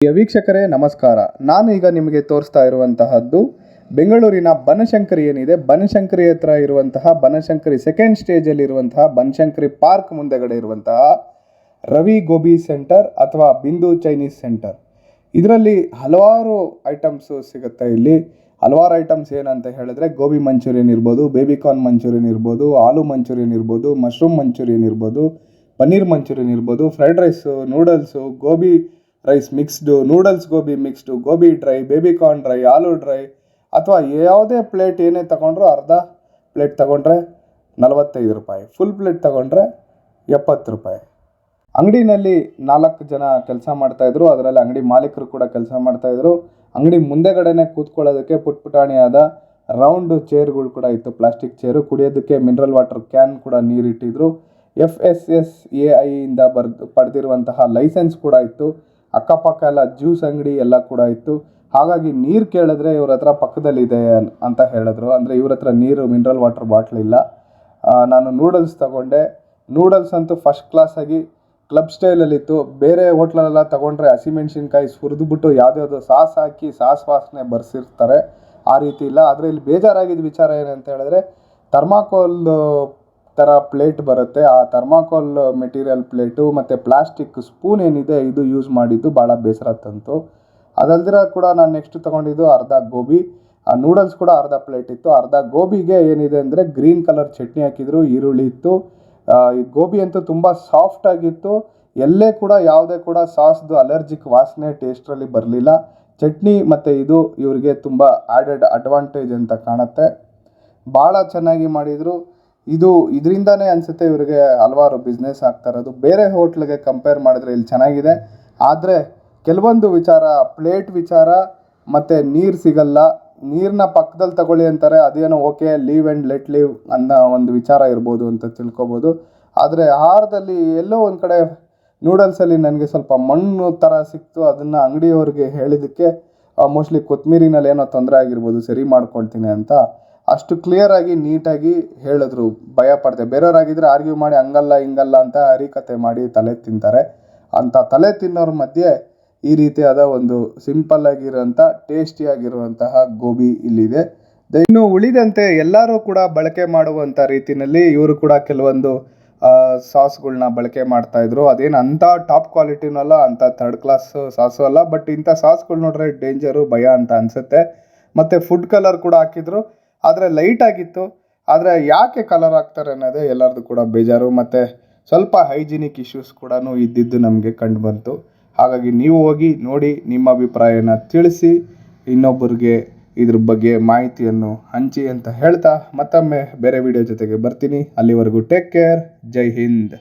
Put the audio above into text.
ವೀಕ್ಷಕರೇ ನಮಸ್ಕಾರ. ನಾನು ಈಗ ನಿಮಗೆ ತೋರಿಸ್ತಾ ಇರುವಂತಹದ್ದು ಬೆಂಗಳೂರಿನ ಬನಶಂಕರಿ ಏನಿದೆ, ಬನಶಂಕರಿ ಹತ್ರ ಇರುವಂತಹ ಬನಶಂಕರಿ ಸೆಕೆಂಡ್ ಸ್ಟೇಜಲ್ಲಿ ಇರುವಂತಹ ಬನಶಂಕರಿ ಪಾರ್ಕ್ ಮುಂದೆಗಡೆ ಇರುವಂತಹ ರವಿ ಗೋಬಿ ಸೆಂಟರ್ ಅಥವಾ ಬಿಂದು ಚೈನೀಸ್ ಸೆಂಟರ್. ಇದರಲ್ಲಿ ಹಲವಾರು ಐಟಮ್ಸು ಸಿಗುತ್ತೆ. ಇಲ್ಲಿ ಹಲವಾರು ಐಟಮ್ಸ್ ಏನಂತ ಹೇಳಿದ್ರೆ ಗೋಬಿ ಮಂಚೂರಿಯನ್ ಇರ್ಬೋದು, ಬೇಬಿಕಾರ್ನ್ ಮಂಚೂರಿಯನ್ ಇರ್ಬೋದು, ಆಲೂ ಮಂಚೂರಿಯನ್ ಇರ್ಬೋದು, ಮಶ್ರೂಮ್ ಮಂಚೂರಿಯನ್ ಇರ್ಬೋದು, ಪನ್ನೀರ್ ಮಂಚೂರಿಯನ್ ಇರ್ಬೋದು, fried rice, noodles, gobi rice mixed, noodles gobi mixed, gobi dry, baby corn dry, aloo dry, ಅಥವಾ ಯಾವುದೇ ಪ್ಲೇಟ್ ಏನೇ ತಗೊಂಡ್ರು ಅರ್ಧ ಪ್ಲೇಟ್ ತಗೊಂಡ್ರೆ 45 ರೂಪಾಯಿ, ಫುಲ್ ಪ್ಲೇಟ್ ತಗೊಂಡ್ರೆ 70 ರೂಪಾಯಿ. ಅಂಗಡಿನಲ್ಲಿ 4 ಜನ ಕೆಲಸ ಮಾಡ್ತಾಯಿದ್ರು. ಅದರಲ್ಲಿ ಅಂಗಡಿ ಮಾಲೀಕರು ಕೂಡ ಕೆಲಸ ಮಾಡ್ತಾಯಿದ್ರು. ಅಂಗಡಿ ಮುಂದೆಗಡೆನೆ ಕೂತ್ಕೊಳ್ಳೋದಕ್ಕೆ ಪುಟ್ಪುಟಾಣಿಯಾದ ರೌಂಡು ಚೇರ್ಗಳು ಕೂಡ ಇತ್ತು, ಪ್ಲಾಸ್ಟಿಕ್ ಚೇರು. ಕುಡಿಯೋದಕ್ಕೆ ಮಿನರಲ್ ವಾಟರ್ ಕ್ಯಾನ್ ಕೂಡ ನೀರಿಟ್ಟಿದ್ರು. FSSAI ಇಂದ ಪಡೆದಿರುವಂತಹ ಲೈಸೆನ್ಸ್ ಕೂಡ ಇತ್ತು. ಅಕ್ಕಪಕ್ಕ ಎಲ್ಲ ಜ್ಯೂಸ್ ಅಂಗಡಿ ಎಲ್ಲ ಕೂಡ ಇತ್ತು. ಹಾಗಾಗಿ ನೀರು ಕೇಳಿದ್ರೆ ಇವ್ರ ಹತ್ರ ಪಕ್ಕದಲ್ಲಿದೆ ಅಂತ ಹೇಳಿದ್ರು. ಅಂದರೆ ಇವ್ರ ಹತ್ರ ನೀರು ಮಿನರಲ್ ವಾಟರ್ ಬಾಟ್ಲ್ ಇಲ್ಲ. ನಾನು ನೂಡಲ್ಸ್ ತಗೊಂಡೆ. ನೂಡಲ್ಸ್ ಅಂತೂ ಫಸ್ಟ್ ಕ್ಲಾಸಾಗಿ ಕ್ಲಬ್ ಸ್ಟೈಲಲ್ಲಿತ್ತು. ಬೇರೆ ಹೋಟ್ಲಲ್ಲೆಲ್ಲ ತಗೊಂಡ್ರೆ ಹಸಿಮೆಣ್ಸಿನ್ಕಾಯಿ ಸುರಿದ್ಬಿಟ್ಟು ಯಾವುದ್ಯಾವುದೋ ಸಾಸ್ ಹಾಕಿ ಸಾಸ್ ವಾಸನೆ ಬರ್ಸಿರ್ತಾರೆ, ಆ ರೀತಿ ಇಲ್ಲ. ಆದರೆ ಇಲ್ಲಿ ಬೇಜಾರಾಗಿದ್ದ ವಿಚಾರ ಏನಂತ ಹೇಳಿದ್ರೆ ಥರ್ಮಾಕೋಲ್ ಥರ ಪ್ಲೇಟ್ ಬರುತ್ತೆ. ಆ ಥರ್ಮಾಕೋಲ್ ಮೆಟೀರಿಯಲ್ ಪ್ಲೇಟು ಮತ್ತು ಪ್ಲಾಸ್ಟಿಕ್ ಸ್ಪೂನ್ ಏನಿದೆ ಇದು ಯೂಸ್ ಮಾಡಿದ್ದು ಭಾಳ ಬೇಸರ ತಂತು. ಅದಲ್ದಿರ ಕೂಡ ನಾನು ನೆಕ್ಸ್ಟ್ ತೊಗೊಂಡಿದ್ದು ಅರ್ಧ ಗೋಬಿ. ಆ ನೂಡಲ್ಸ್ ಕೂಡ ಅರ್ಧ ಪ್ಲೇಟ್ ಇತ್ತು. ಅರ್ಧ ಗೋಬಿಗೆ ಏನಿದೆ ಅಂದರೆ ಗ್ರೀನ್ ಕಲರ್ ಚಟ್ನಿ ಹಾಕಿದ್ರು, ಈರುಳ್ಳಿ ಇತ್ತು. ಈ ಗೋಬಿ ಅಂತೂ ತುಂಬ ಸಾಫ್ಟಾಗಿತ್ತು. ಎಲ್ಲೇ ಕೂಡ ಯಾವುದೇ ಕೂಡ ಸಾಸ್ದು ಅಲರ್ಜಿಕ್ ವಾಸನೆ ಟೇಸ್ಟ್ರಲ್ಲಿ ಬರಲಿಲ್ಲ. ಚಟ್ನಿ ಮತ್ತು ಇದು ಇವರಿಗೆ ತುಂಬ ಆ್ಯಡೆಡ್ ಅಡ್ವಾಂಟೇಜ್ ಅಂತ ಕಾಣುತ್ತೆ. ಭಾಳ ಚೆನ್ನಾಗಿ ಮಾಡಿದರು. ಇದರಿಂದನೇ ಅನಿಸುತ್ತೆ ಇವರಿಗೆ ಹಲವಾರು ಬಿಸ್ನೆಸ್ ಆಗ್ತಾ ಇರೋದು. ಬೇರೆ ಹೋಟ್ಲಿಗೆ ಕಂಪೇರ್ ಮಾಡಿದ್ರೆ ಇಲ್ಲಿ ಚೆನ್ನಾಗಿದೆ. ಆದರೆ ಕೆಲವೊಂದು ವಿಚಾರ, ಪ್ಲೇಟ್ ವಿಚಾರ ಮತ್ತು ನೀರು ಸಿಗಲ್ಲ. ನೀರನ್ನ ಪಕ್ಕದಲ್ಲಿ ತಗೊಳ್ಳಿ ಅಂತಾರೆ, ಅದೇನೋ okay leave and let leave ಅನ್ನೋ ಒಂದು ವಿಚಾರ ಇರ್ಬೋದು ಅಂತ ತಿಳ್ಕೊಬೋದು. ಆದರೆ ಆಹಾರದಲ್ಲಿ ಎಲ್ಲೋ ಒಂದು ಕಡೆ ನೂಡಲ್ಸಲ್ಲಿ ನನಗೆ ಸ್ವಲ್ಪ ಮಣ್ಣು ಥರ ಸಿಕ್ತು. ಅದನ್ನು ಅಂಗಡಿಯವ್ರಿಗೆ ಹೇಳಿದ್ದಕ್ಕೆ ಮೋಸ್ಟ್ಲಿ ಕೊತ್ತಂಬರಿನಲ್ಲಿ ಏನೋ ತೊಂದರೆ ಆಗಿರ್ಬೋದು, ಸರಿ ಮಾಡ್ಕೊಳ್ತೀನಿ ಅಂತ ಅಷ್ಟು ಕ್ಲಿಯರಾಗಿ ನೀಟಾಗಿ ಹೇಳಿದ್ರು. ಭಯ ಪಡ್ದೆ. ಬೇರೆಯವರಾಗಿದ್ದರೆ ಆರ್ಗ್ಯೂ ಮಾಡಿ ಹಂಗಲ್ಲ ಹಿಂಗಲ್ಲ ಅಂತ ಹರಿಕತೆ ಮಾಡಿ ತಲೆ ತಿಂತಾರೆ. ಅಂಥ ತಲೆ ತಿನ್ನೋರ ಮಧ್ಯೆ ಈ ರೀತಿಯಾದ ಒಂದು ಸಿಂಪಲ್ ಆಗಿರೋಂಥ ಟೇಸ್ಟಿಯಾಗಿರುವಂತಹ ಗೋಬಿ ಇಲ್ಲಿದೆ. ಇನ್ನು ಉಳಿದಂತೆ ಎಲ್ಲರೂ ಕೂಡ ಬಳಕೆ ಮಾಡುವಂಥ ರೀತಿಯಲ್ಲಿ ಇವರು ಕೂಡ ಕೆಲವೊಂದು ಸಾಸ್ಗಳನ್ನ ಬಳಕೆ ಮಾಡ್ತಾಯಿದ್ರು. ಅದೇನು ಅಂಥ ಟಾಪ್ ಕ್ವಾಲಿಟಿನೂ ಅಲ್ಲ, ಅಂಥ ಥರ್ಡ್ ಕ್ಲಾಸ್ ಸಾಸು ಅಲ್ಲ. ಬಟ್ ಇಂಥ ಸಾಸ್ಗಳು ನೋಡ್ರೆ ಡೇಂಜರು, ಭಯ ಅಂತ ಅನಿಸುತ್ತೆ. ಮತ್ತು ಫುಡ್ ಕಲರ್ ಕೂಡ ಹಾಕಿದ್ರು, ಆದರೆ ಲೈಟ್ ಆಗಿತ್ತು. ಆದರೆ ಯಾಕೆ ಕಲರ್ ಹಾಕ್ತಾರೆ ಅನ್ನೋದೇ ಎಲ್ಲರದು ಕೂಡ ಬೇಜಾರು. ಮತ್ತು ಸ್ವಲ್ಪ ಹೈಜಿನಿಕ್ ಇಶ್ಯೂಸ್ ಕೂಡ ಇದ್ದಿದ್ದು ನಮಗೆ ಕಂಡು ಬಂತು. ಹಾಗಾಗಿ ನೀವು ಹೋಗಿ ನೋಡಿ, ನಿಮ್ಮ ಅಭಿಪ್ರಾಯನ ತಿಳಿಸಿ, ಇನ್ನೊಬ್ಬರಿಗೆ ಇದ್ರ ಬಗ್ಗೆ ಮಾಹಿತಿಯನ್ನು ಹಂಚಿ ಅಂತ ಹೇಳ್ತಾ ಮತ್ತೊಮ್ಮೆ ಬೇರೆ ವಿಡಿಯೋ ಜೊತೆಗೆ ಬರ್ತೀನಿ. ಅಲ್ಲಿವರೆಗೂ ಟೇಕ್ ಕೇರ್. ಜೈ ಹಿಂದ್.